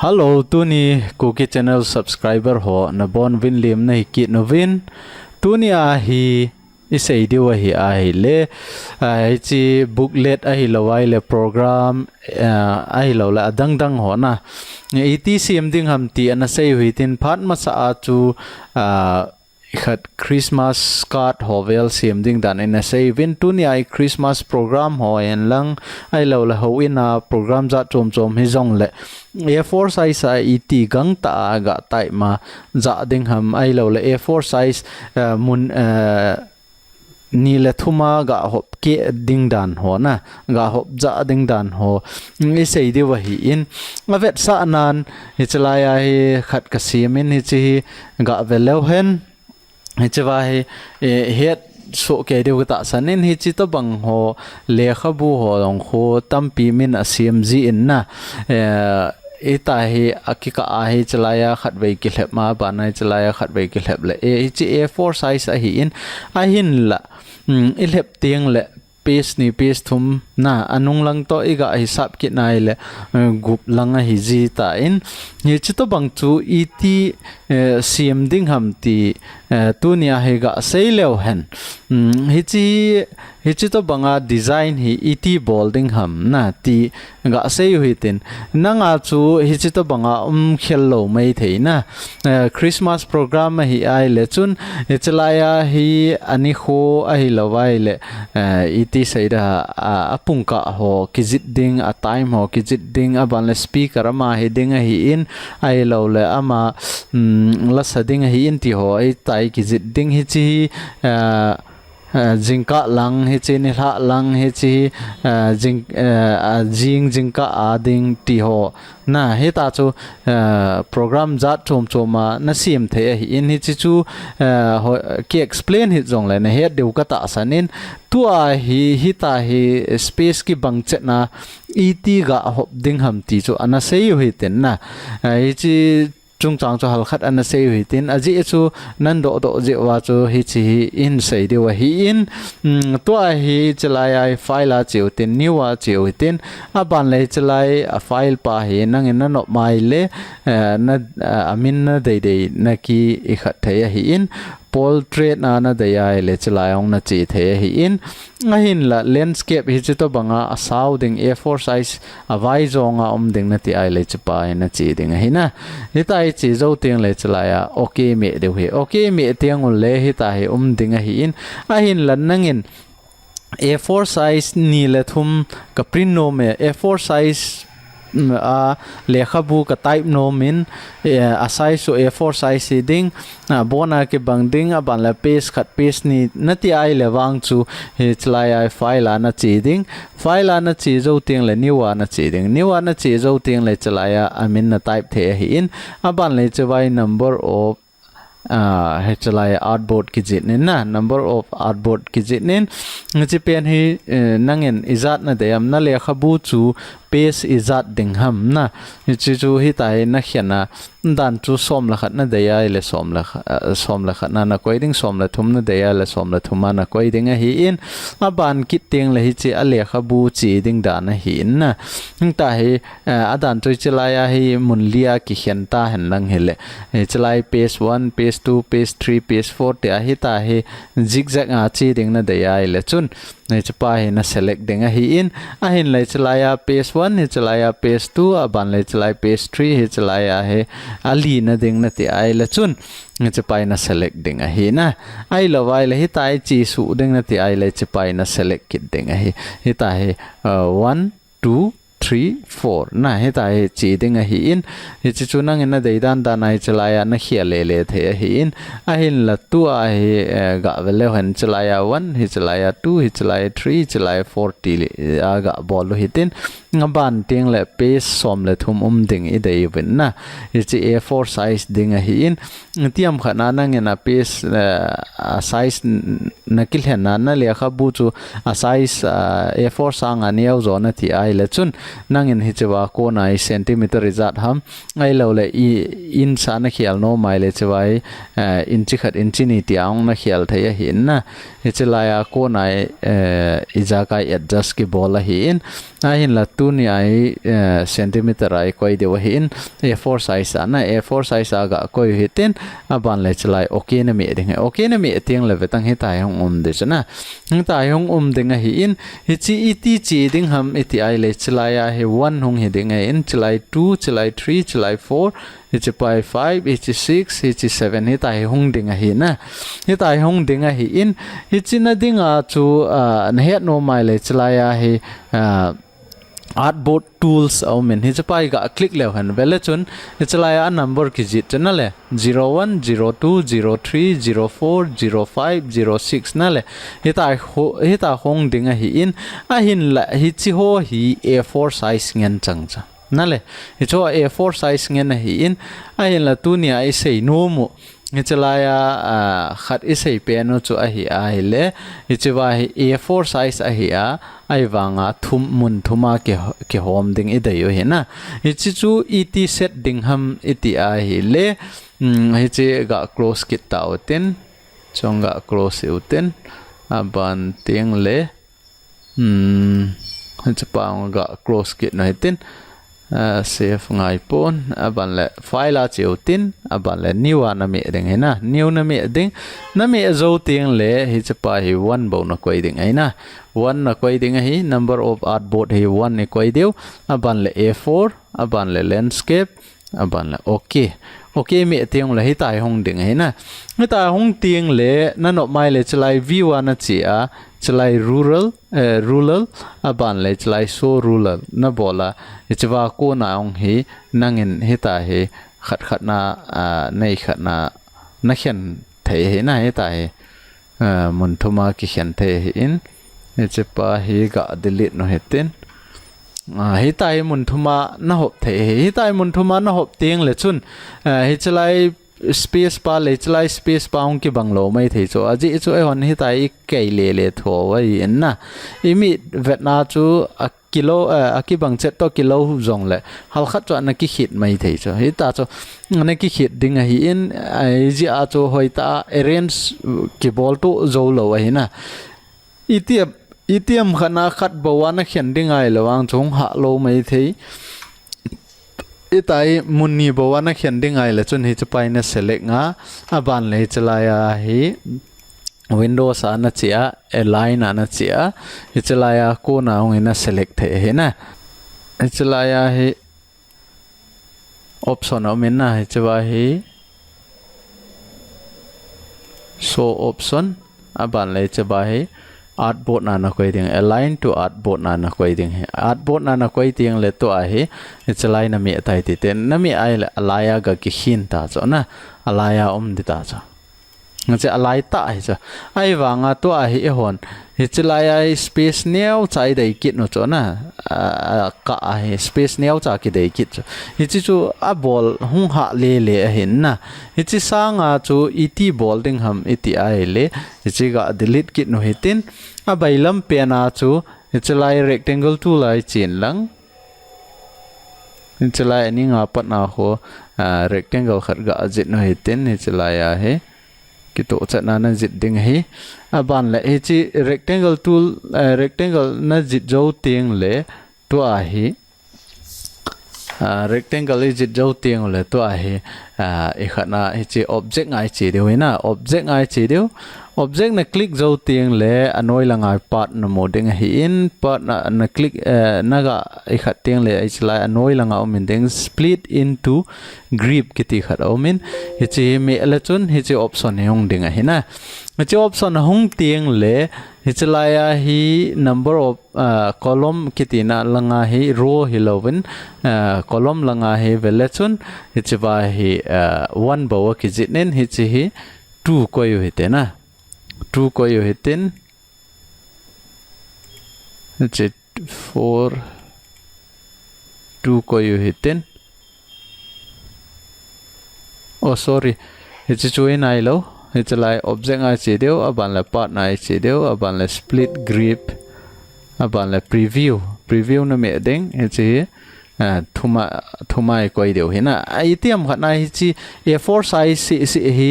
Hello, tuni KUKI channel subscriber ho na bon vin lim na hikit no vin tuni hi isei diwa hi le chi booklet lawai le program lo la dang ho na iti sim ding ham ti ana sei hui tin phat ma sa chu khat Christmas card hovel sim ding dan in a say win tuni Christmas program ho en lang lo la ho in a program za chom hijong le A4 size iti gang ta ga tai ma za ding ham lo la A4 size mun ni le thuma ga hop ke ding dan ho na ga hop za ding dan ho i sei de wa hi in avet sa nan hi chalaya hi khat ka simin hi chi ga velo hen Hiche hi het so ke de ta sanin hi chi to bang ho le khabu ho long kho tampi min asim ji in na eta hi akika a hi chalaya khat vei ki hlep ma ba nai chalaya khat vei ki hlep le hi chi A4 size a hi in a hin la i hlep tiang le page ni page thum na anung lang to iga hisap ki nai le gup lang a hi ji ta in hi chi to bang chu iti sim ding ham ti tu nia he ga sei leo hen hi chi to banga design hi iti bolding ham na ti ga sei hui tin nanga chu hi chi to banga khel lo mai thei na Christmas program hi ai le chun chalaya hi ani kho a hi lawai le iti sei da apungka ho kizit ding a time ho kizit ding a ban le speaker ama hi ding a hi in ai lo le ama la sading hi in ti ho ai tai kizit ding hi chi jingka lang hi chi ni hla lang hi chi jingka ading ti ho na he ta chu program za chom na sim the hi in hi chi chu ki explain hi jong le na he deu ka ta sanin tu hi ta hi space ki bang che na et ga hop ding ham ti chu ana sei hi ten na hi chi chung chang cho hal khat an sei hui tin aji chu nan do je wa chu hi chi in sei de wa hi in to hi chalai file a chiu tin new a chiu tin a ban le chalai a file pa hi nang in no mai le na amin na dei na ki I khat thai hi in portrait na daya le chalayong na chi the hi in ngahin la landscape hi to banga a sounding A4 size a vai zonga ding na ti ai le chpa na chi ding hi na hi tai chi zo tiang le chalaya okay me de hi okay me tiang ul le hi ta hi ding hi in a hin lan nangin A4 size ni le thum ka print no me A4 size lekhabu ka type no min a size so A4 size ding bona ke bang ding a ban la page khat page ni nati ai le wang chu he chlai ai file na chi ding file na chi zo tiang le new na chi ding new na chi zo tiang le chlai a min na type the hi in a ban le chawai number of chalai artboard ki jitnin na number of artboard ki jitnin chi pen hi nangin izat na deyam na le khabu chu page izat ding ham na chi chu hi tai na khiana dan chu som la khat na deya le som la khat na koiding som la thum na deya le som la thuma na koiding hi in aban kit teng le hi chi a le khabu chi ding da na hi in na ta hi adan tu chalaya hi munlia ki khian ta hen lang hele chalai page 1 page 2 page 3 page 4 te hi ta hi zigzag a chi ding na deya le chun nei chapa hi na select ding hi in a hin le chalaya page 1 hi chalaya page 2 aban le chalai page 3 hi chalaya he ali na ding na ti ai la chun nei chapa na select ding hi na ai lawai le hi tai chi su ding na ti ai le chapa na select kit ding hi ta hi 1 2 3 4 na he ta he chi ding hi in hi chi chu nang na dei dan da nai chalaya na khia le the hi in a hin la tu a hi ga vele han chalaya 1 hi chalaya 2 hi chalaya 3 chalaya 4 ti a ga bol hi tin ngaban ting le page som le thum ding I dei win na hi chi A4 size ding hi in tiam khana nang na page size na kil han na le kha bu chu a size A4 sang ani au zo na ti ai le chun nangin hi chewa ko nai centimeter izat ham ai lo le in sa na khial no mai le chewai inchi khat inchi ni tiang na khial thaya hin na hi chelaya ko nai iza kai adjust ki bola hin a hin la tu ni ai centimeter ai koi de wa hin a4 size na a4 size aga koi hitin aban le chelai okay na me ding okay na me tiang le vetang hi tai hong de chana tai hong ding hi in hi chi iti chi ding ham iti ai le chelaya hi 1 hong hi ding in chelai 2 chelai 3 chelai 4 hi chi pai 5 hi chi 6 hi chi 7 hi tai hong ding hi na hi tai hong ding hi in hi chi na ding a chu na het no mai le chelaya hi artboard tools au men hi chapai ga click le han vele chun chelaya number ki jit na le 01 02 03 04 05 06 na le hi ta hong ding hi in a hin la hi chi ho hi a4 size ngen chang cha na le hi cho a4 size ngen hi in a hin la tu ni ai sei no mu hi chelaya khat isei pe no chu a hi a le hi chewa hi a4 size a hi a ai wanga thum mun thuma ke hom ding i dei hi na hi chi chu et set ding ham iti a hi le hi che ga close kit ta uten chonga close uten aban ting le hi chapa ga close kit na hitin save ngai pon aban le file a cheutin aban le new na me ding hena new na me ding na me zo ting le hi chapa hi 1 bo na koi ding ai na 1 na koi ding hi number of artboard hi 1 ni koi deu aban le a4 aban le landscape aban le okay me tiang le hi tai hong ding hi na hi tai hong tiang le na no mai le chlai view na chi a chlai rural aban le chlai so rural na bola ichwa ko na ong hi nangin hi ta hi khat na nei khat na khen thei hi na hi ta hi mun thuma ki khen thei hi in ichpa hi ga delete no hetin hi tai mun thuma na hop thei hi tai mun thuma na hop tiang le chun hi chlai space pa le chlai space pa ong ki banglo mai thei cho aji chu ai hon hi tai kei le tho wai in na imi vetna chu a kilo a ki bang chet to kilo zong le hal khat cho na ki khit mai thei cho hi ta cho na ki khit ding hi in ai ji a cho hoi ta arrange ki bol to zo lo hi na itiam khana khat bawana khen ding ai lawang chung ha lo mai thei itai munni bawana khen ding ai le chun hi chapai na select nga aban le chalaya hi windows ana chia align ana chia hi chalaya ko na ong ina select the he na hi chalaya hi option omin na hi chawa hi show option aban le chawa hi artboard na koi ding align to artboard na koi ding artboard na koi ting le to a hi chalai na mi tai ti ten na mi ai alaya ga ki hin ta cho na alaya di ta cho ngache alai ta hi cho ai wanga to a hi hon hi chalaya space neo chai dai kit no cho na ka a hi space neo cha ki dai kit cho hi chi chu a ball hung ha le hin na hi chi sanga chu et ball ding ham iti ai le hi chi ga delete kit no hitin a bailam pe na chu hi chalai rectangle tool ai chin lang hi chalai ani nga pat na ho rectangle khat ga ajit no hitin hi chalai a he ki to chat na jit ding hi aban le hi chi rectangle tool rectangle na jit jo ting le to a hi rectangle is jit jo ting le to a hi e khana hi chi object ngai chi deu na object ngai chi deu object na click zo ting le anoi la ngai part na moding hi in part na click na ga e khat ting le ai chla anoi la nga omin ding split into group kiti khat omin hi chi me la chun hi chi option hong ding hi na hi chi option hong ting le hi chla ya hi number of column kiti na langa hi row hi lovin column langa hi vele chun hi chi ba hi 1 bawa ki jinen hi chi hi 2 ko yu hite na 2 ko yu hitin hi 4 2 ko yu hitin oh sorry hi chi chui nai lo hi chalai object ai chi deu aban la part nai chi deu aban la split group aban la preview preview na me ding he chi thumai koi deu hina ai tiam khana hi chi a4 size si hi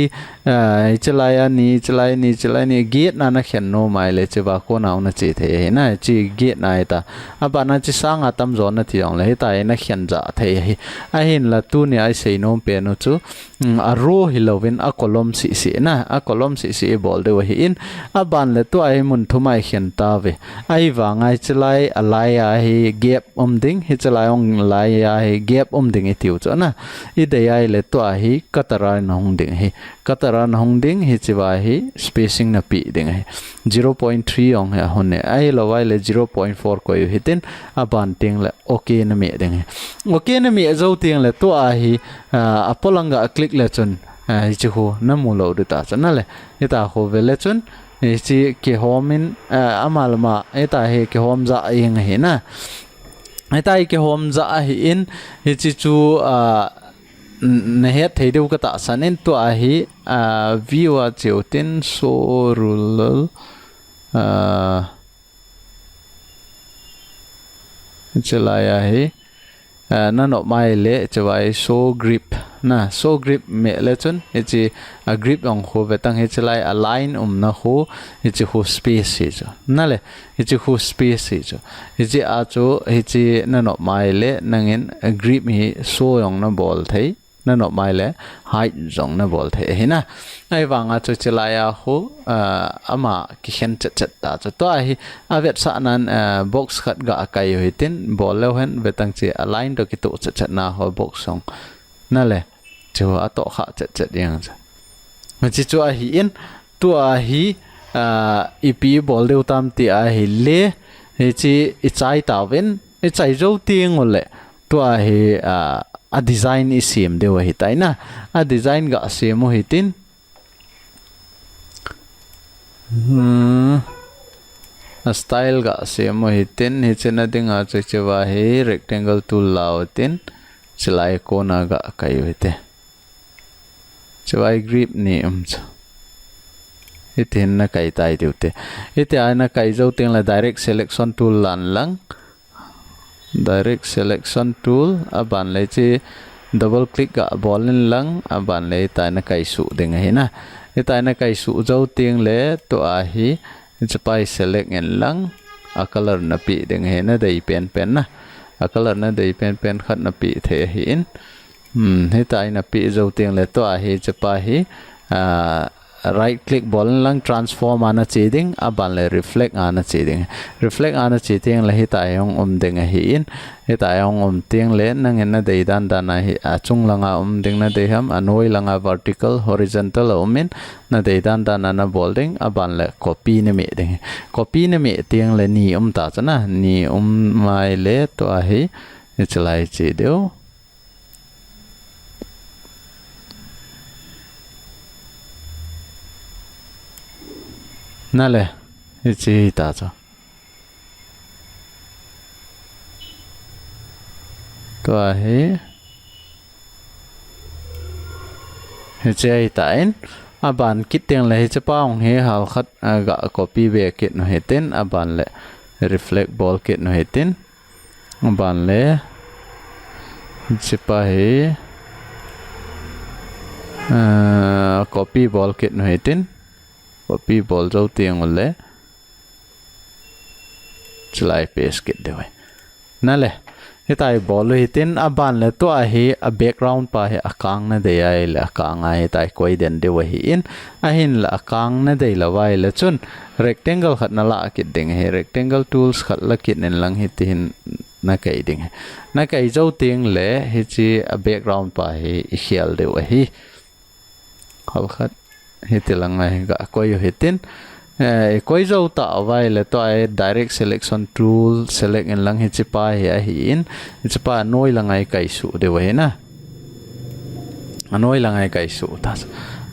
chalaya ni gate na khen no mai le chewa ko naw na chi the hina chi gate na ta abana chi sanga tam zon na ti ong le ta na khen ja the hi a hin la tu ni ai sei no pe no chu a ro hi lovin a kolom si na a kolom si bol de hi in aban le tu ai mun thumai khen ta ve ai wa ngai chalai alai a hi gap ding hi chalai ong lai ai gap ding itiu cho na I de ai le to hi katara na hong ding hi chiwa hi spacing na pi ding hi 0.3 ong ha hone ai lo wai le 0.4 ko yu hitin aban ting le okay na me ding okay na me zo ting le to hi apolanga click le chun hi chi ho na mu lo de ta chana le ita ho ve le chun chi ke homin amalma ita he ke hom za ing he na ita ke hom za hi in hi chi chu na het thei deu ka ta sanin to hi view a cheutin so rural chalaya hi na no mai le chawai so grip na so grip me le chun chi a grip ong ho vetang he chalai align na ho chi ho space hi cho na le chi ho space hi cho chi a cho chi na no mai le nangin grip hi so ong na bol thei na no mai le height zong na bol the he na ai wanga chu chalaya ho ama ki khen chat ta chu to hi avet sa nan box khat ga kai hitin bol le hen vetang chi align to ki to chat na ho box song na le chu a to kha chat yang ma chi chu a hi in tu a hi ep bol deu tam ti a hi le he chi I chai ta ven I chai zo ting ole tu a hi a design I sim de wa hi tai na a design ga sim mo hitin a style ga sim mo hitin hi chena ding a chewa hi rectangle tool lao tin chilai kona ga kai hite chawai grip ni hitin na kai tai diute ite ana kai zo ting la direct selection tool lan lang direct selection tool aban le chi double click ga bolin lang aban le ta na kai su ding he na ita na kai su zo ting le to a hi chapai select en lang a color na pi ding he na dei pen na a color na dei pen khat na pi the hi in he ta na pi zo ting le to a hi chapa hi right click bol lang transform ana cheding aban le reflect ana cheding le hi ta yong ding hi in hi ta yong ting le nang en na dei dan na hi achung langa ding na dei ham anoi langa vertical horizontal omin na dei dan na bolding aban le copy ne me ding copy ne me ting le ni ta chana ni mai le to a hi chlai che deu na le chi ta cho to a hi che ta in aban kit teng le che pa ong he hal khat ga copy ve kit no heten aban le reflect ball kit no heten aban le che pa he copy ball kit no heten copy ball zo tiang le chlai paste kit de wai na le hitai ball hitin aban le to a hi a background pa he akang na de ai le akang ai tai koi den de wai in a hin la akang na de la wai le chun rectangle khat na la kit ding he rectangle tools khat la kit nen lang hi tin na kai ding na kai zo tiang le hi chi a background pa he hial de wai hi khal khat hitilang ai ga koi hitin koi zo ta vai le to ai direct selection tool select en lang hi chipa hi in chipa noi langai kai su de we na anoi langai kai su tas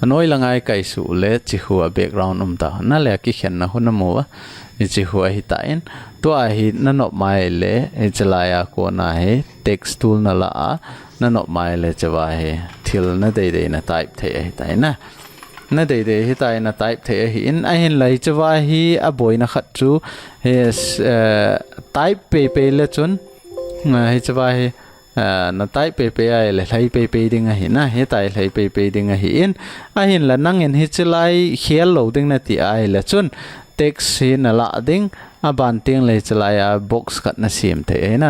anoi langai kai su le chi huwa background ta na le ki khen na huna mo chi huwa hi ta in to a hi na no mai le chalaya ko na he text tool na la na no mai le chawa he thil na de na type the ta na na dei dei hi tai na type the hi in a hin lai chawa hi a boi na khat chu he type pe le chun hi chawa hi na type pe ai le lai pe ding a hi na he tai lai pe ding a hi in a hin la nang in hi chlai khial lo ding na ti ai le chun text hi na la ding a ban ting le chlai a box khat na sim the na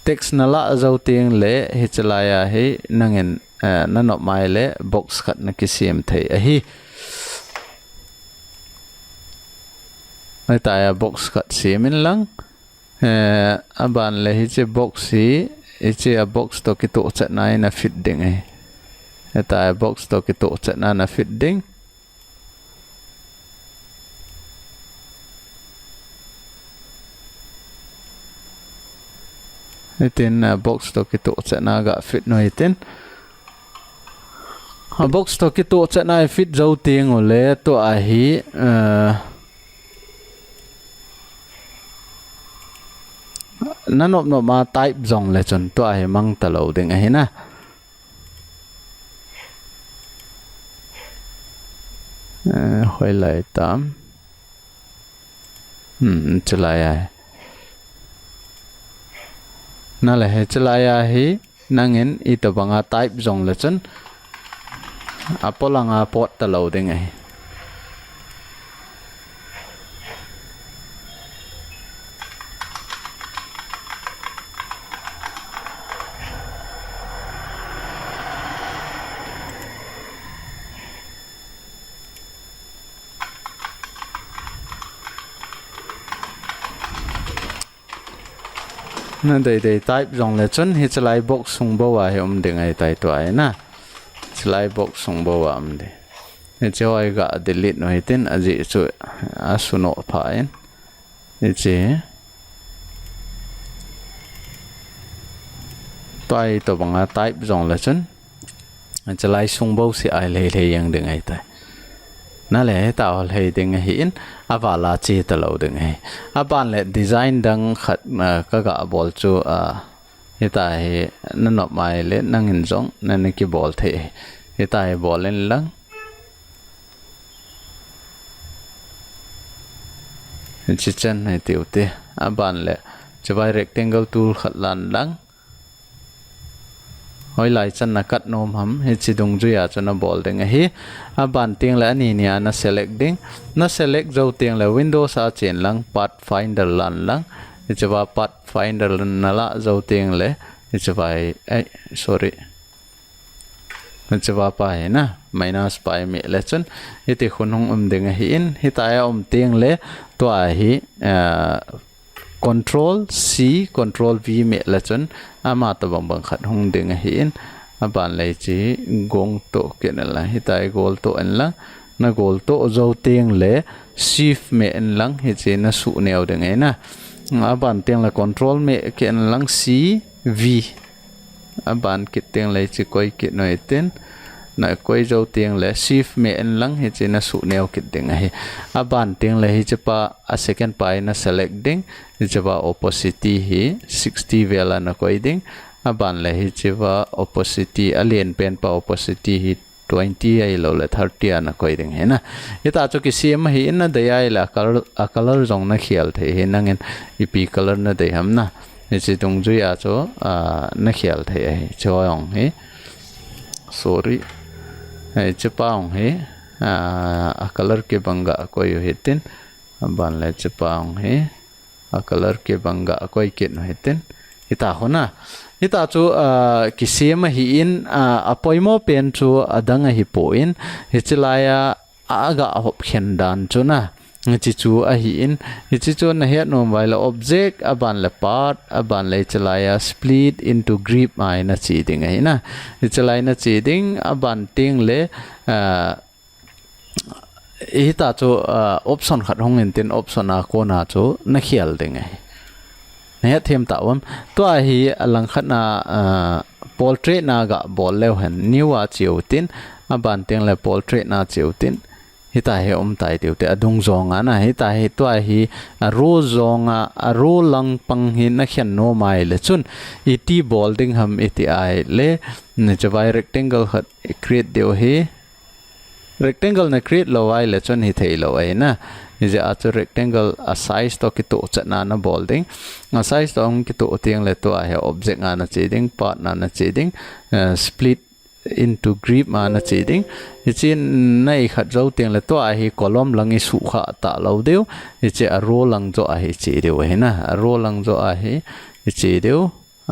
text na la zo ting le hi chlai a hi nang in na no mai le box khat na ki sim the a hi mai ta ya box khat sim in lang aban le hi che box hi che a box to ki to chat na na fit ding ai ta box to ki to chat na fit ding itin box to ki to chat na ga fit no itin box to ki to chat na fit zo ting ole to a hi nanop no ma type zong le chon to ai mang ta lo ding a hi na hoi lai tam chlai ai na le he chlai a hi nangin I to banga type zong le chon apolanga pot ta lo ding ai na dei type zong le chun hi chlai box sung bo wa he ding ai tai to ai na chlai box sung bo wa de he choi ga delete no hitin aji chu asuno pha en he che tai to banga type zong le chun chlai sung bo si ai le yang ding ai tai na le ta hol he ding hi in avala chi ta lo ding ai aban le design dang khat ka ga bol chu hi ta hi na no mai le nang in zong na ne ki bol the hi ta hi bol en lang chi chen hai tiu te aban le chawai rectangle tool khat lan lang hoi lai chan na kat nom ham he chi dung ju ya chana bol ding hi a ban ting la ani nia na select ding na select zo ting la windows a chen lang path finder lan lang he chawa path finder na la zo ting le he chawai sorry he chawa pa he na minus pi me le chun he ti khunung ding hi in hi ta ya ting le to a hi control C control V me la chun ama to bang khat hung ding hi in aban lai chi gong to ken la hi tai gol to en la na gol to zo teng le shift me en lang hi che na su neu ding ai na aban teng la control me ken lang C V aban kit teng lai chi koi kit no iten na koi zo teng le shift me en lang hi che na su neu kit ding ai aban teng le hi chapa a second pai na select ding hi chapa opposite hi 60 vela na koi ding aban le hi chapa opposite alien pen pa opposite hi 20 ai lo le 30 na koi ding he na ita chu ki sim hi na de ai la color zong na khial the he nangin ip color na de ham na hi chi tung ju ya cho na khial the he choyong he sorry hai chapang he a color ke banga koi hitin ban le chapang he a color ke banga koi ket no hitin ita hona ita chu kisema hi in apoimo pen chu adanga hi po in hichilaya aga hop khen dan chu na chi chu a hi in chi chu na he no mobile object aban le part aban le chalaya split into group ai na chi ding ai na chalai na chi ding aban ting le ita chu option khat hong in tin option a ko na chu na khial ding ai ne them ta wam to a hi alang khat na portrait na ga bol le han new a chiu tin aban ting le portrait na chiu tin hi ta he tai tiu te adung zonga na hi ta he to hi ro zonga ro lang pang hi na khian no mai le chun iti bolding ham iti ai le ne chawai rectangle khat create deu hi rectangle na create lo ai le chun hi thei lo ai na is a rectangle a size to ki to chana na bolding a size to ong ki to tiang le to a he object na cheding part na cheding split into group na cheding ichin nai khat zo tiang le to a hi column lang I su kha ta lo deu ichi a row lang zo a hi che deu he na a row lang zo a hi che deu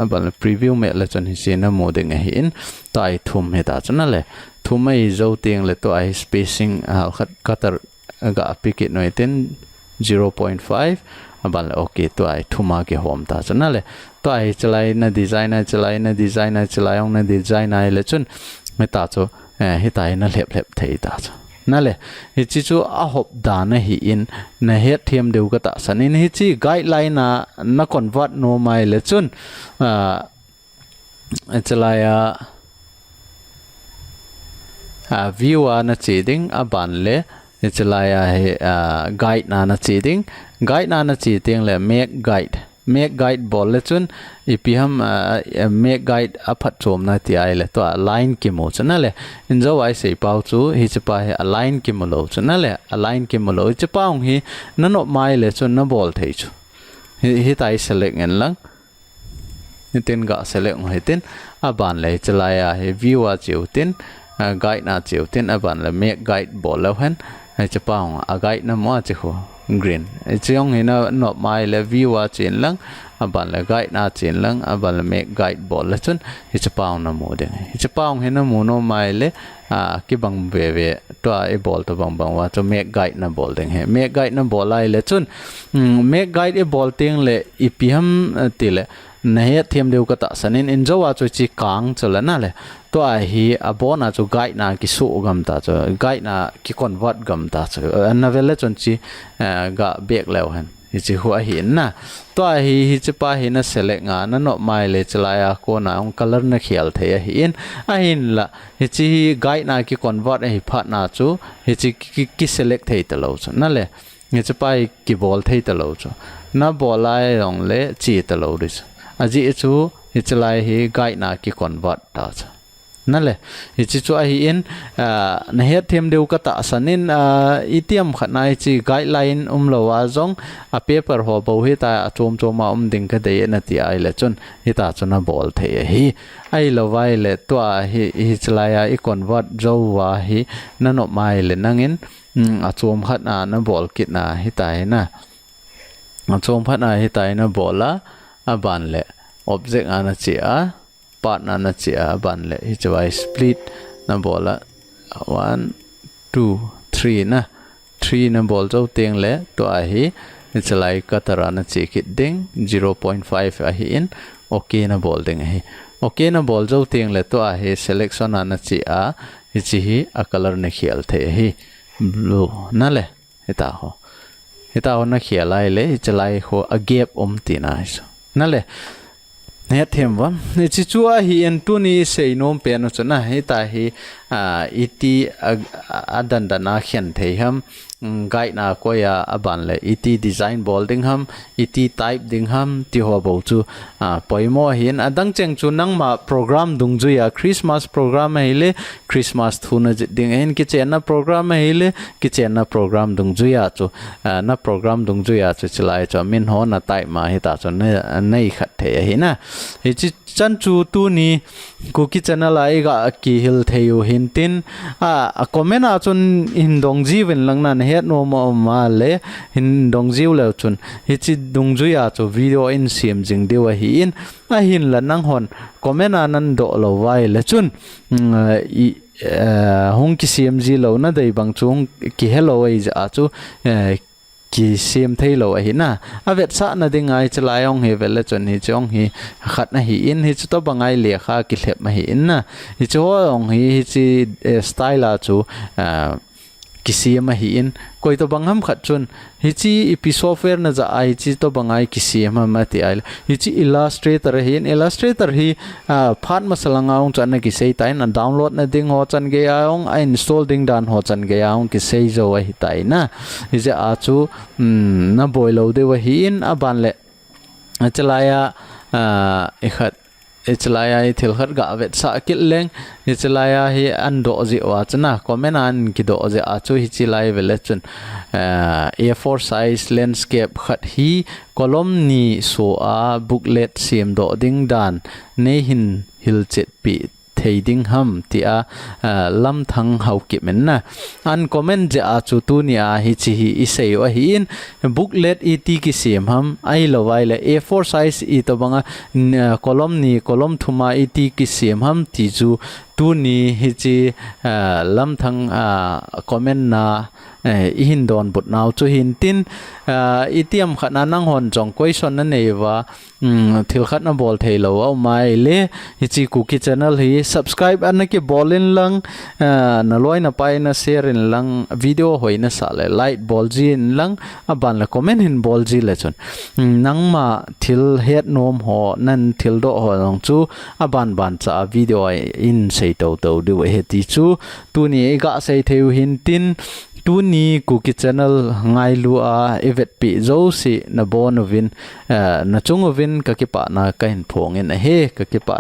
abal preview me la chon hi se na moding a hi in tai thum he ta chana le thum ai zo tiang le to a hi spacing a khat cutter ga pick it noi ten 0.5 abal okay to ai thuma ke hom ta chana le to ai chalai na designer chalai ong na design ai le chun me ta cho hi tai na lep thei ta cho na le hi chi chu a hop da na hi in na het thiam deu ka ta sanin hi chi guideline na convert no mai le chun chalai view na cheding aban le chalaya guide na cheding guide na cheding le make guide bol le chun ipiham make guide aphat chom na ti ai le to align ki mo chana le injo ai sei pau chu hi chapa he align ki mo lo chana le align ki mo lo chapa ong hi nano mai le chun na bol thei chu hi tai select en lang nitin ga select ho hitin aban le chalaya he view a chiu tin guide na chiu tin aban le make guide bol lo han ai chapang a guide na mo chi ho green chiong hina no mai le view a chin lang aban le guide na chin lang aban le make guide bol la chun hi chapang na mo de hi chapang hina mo no mai le ki bang ve to a bol to bang wa to make guide na bol deng he make guide na bol ai le chun make guide e bol teng le ipiham ti le na he thiam deu ka ta sanin enjo wa chu chi kang chola na le to a hi abona chu guide na ki su gam ta chu guide na ki convert gam ta chu na vele chon chi ga bek lew han hi chi hu a hi na to a hi chi pa hi na select nga na no mai le chalaya ko na ong color na khial the a hi in a hin la hi chi guide na ki convert a hi phat na chu hi chi ki select thei ta lo chu na le hi chi pa ki bol thei ta lo chu na bolai rong le chi ta lo ri aji chu hi chalai hi guide na ki convert ta cha na le hi chi chu a hi in na het them deu ka ta sanin itiam khana chi guideline lo wa jong a paper ho bo hi ta chom ma ding ka de na ti ai le chun hi ta chuna bol the hi ai lo vai le to hi chalai I convert jo wa hi na no mai le nangin a chom khat na bol kit na hi ta na a chom phat na hi ta na bola aban le object ana chia part na chia aban le hi chawai split na bola 1 2 3 na 3 na bol jo teng le to a hi chalai ka tara na chi kit ding 0.5 a hi in okay na bol ding hi okay na bol jo teng le to a hi selection na chi a hi chi hi a color na khial the hi blue na le hita ho na khialai le chalai ho a gap ti na so na le ne them wa ni chi chua hi en tu ni sei nom pe no chana hi ta hi iti adan dana khian thei ham guide na ko ya aban le iti design bolding ham iti type ding ham ti ho bo chu poimo hin adang cheng chu nang ma program dung ju ya Christmas program hele Christmas thuna ding en ki chen na program hele ki chen na program dung ju ya chu na program dung ju ya chu chlai cho min ho na tai ma hi ta chu nei khat the hi na hi chi chan chu tu ni KUKI channel ai ga ki hil theu hin tin a comment a chun in dong ji wen lang na het no ma le hin dong jiu le chun hi chi dung ju ya chu video in sim jing de wa hi in a hin la nang hon comment a nan do lo wai le chun hong ki sim ji lo na dei bang chung ki hello ai ja chu ki sim thei lo hi na avet sa na ding ai chlai ong he vel chon hi chong hi khat na hi in hi chu to bangai le kha ki thlep ma hi in na hi chu ong hi chi style a chu kisi ma hi in koi to bangam khat chun hi chi pi software na za ai chi to bangai kisi ma ti ai hi chi illustrator hi in illustrator hi phat masalanga ong chan na ki sei tai na download na ding ho chan ge aong a install ding dan ho chan ge aong ki sei zo hi tai na hi ja a chu na boilo de wa hi in aban le chalaya ekhat ichlaya hi thil khat ga vet sa kil leng ichlaya hi an do ji wa chana comment an ki do je a chu hi chilai vele chun A4 size landscape khat hi column ni so a booklet sim do ding dan nei hin hil chet pi thei ding ham ti a lam thang hau ki men na an comment je a chu tu ni a hi chi hi isei wa hi in booklet et ki sim ham ai lo wai le A4 size i to banga column thuma et ki sim ham ti chu tu ni hi chi lam thang comment na i hin don but now chu hin tin itiam khana nang hon jong question na nei wa thil khat na bol thei lo au mai le hi chi KUKI channel hi subscribe an ke bolin lang na loi na pai na share in lang video hoina sa le like bol ji in lang aban la comment hin bol ji le chon nang ma thil het nom ho nan thil do ho long chu aban ban cha video in sei to du he ti chu tu ni ga sei theu hin tin tu ni KUKI channel ngai lu a evet pi zo si na bon ovin na chung ovin ka ki pa na ka hin phong in he ka ki pa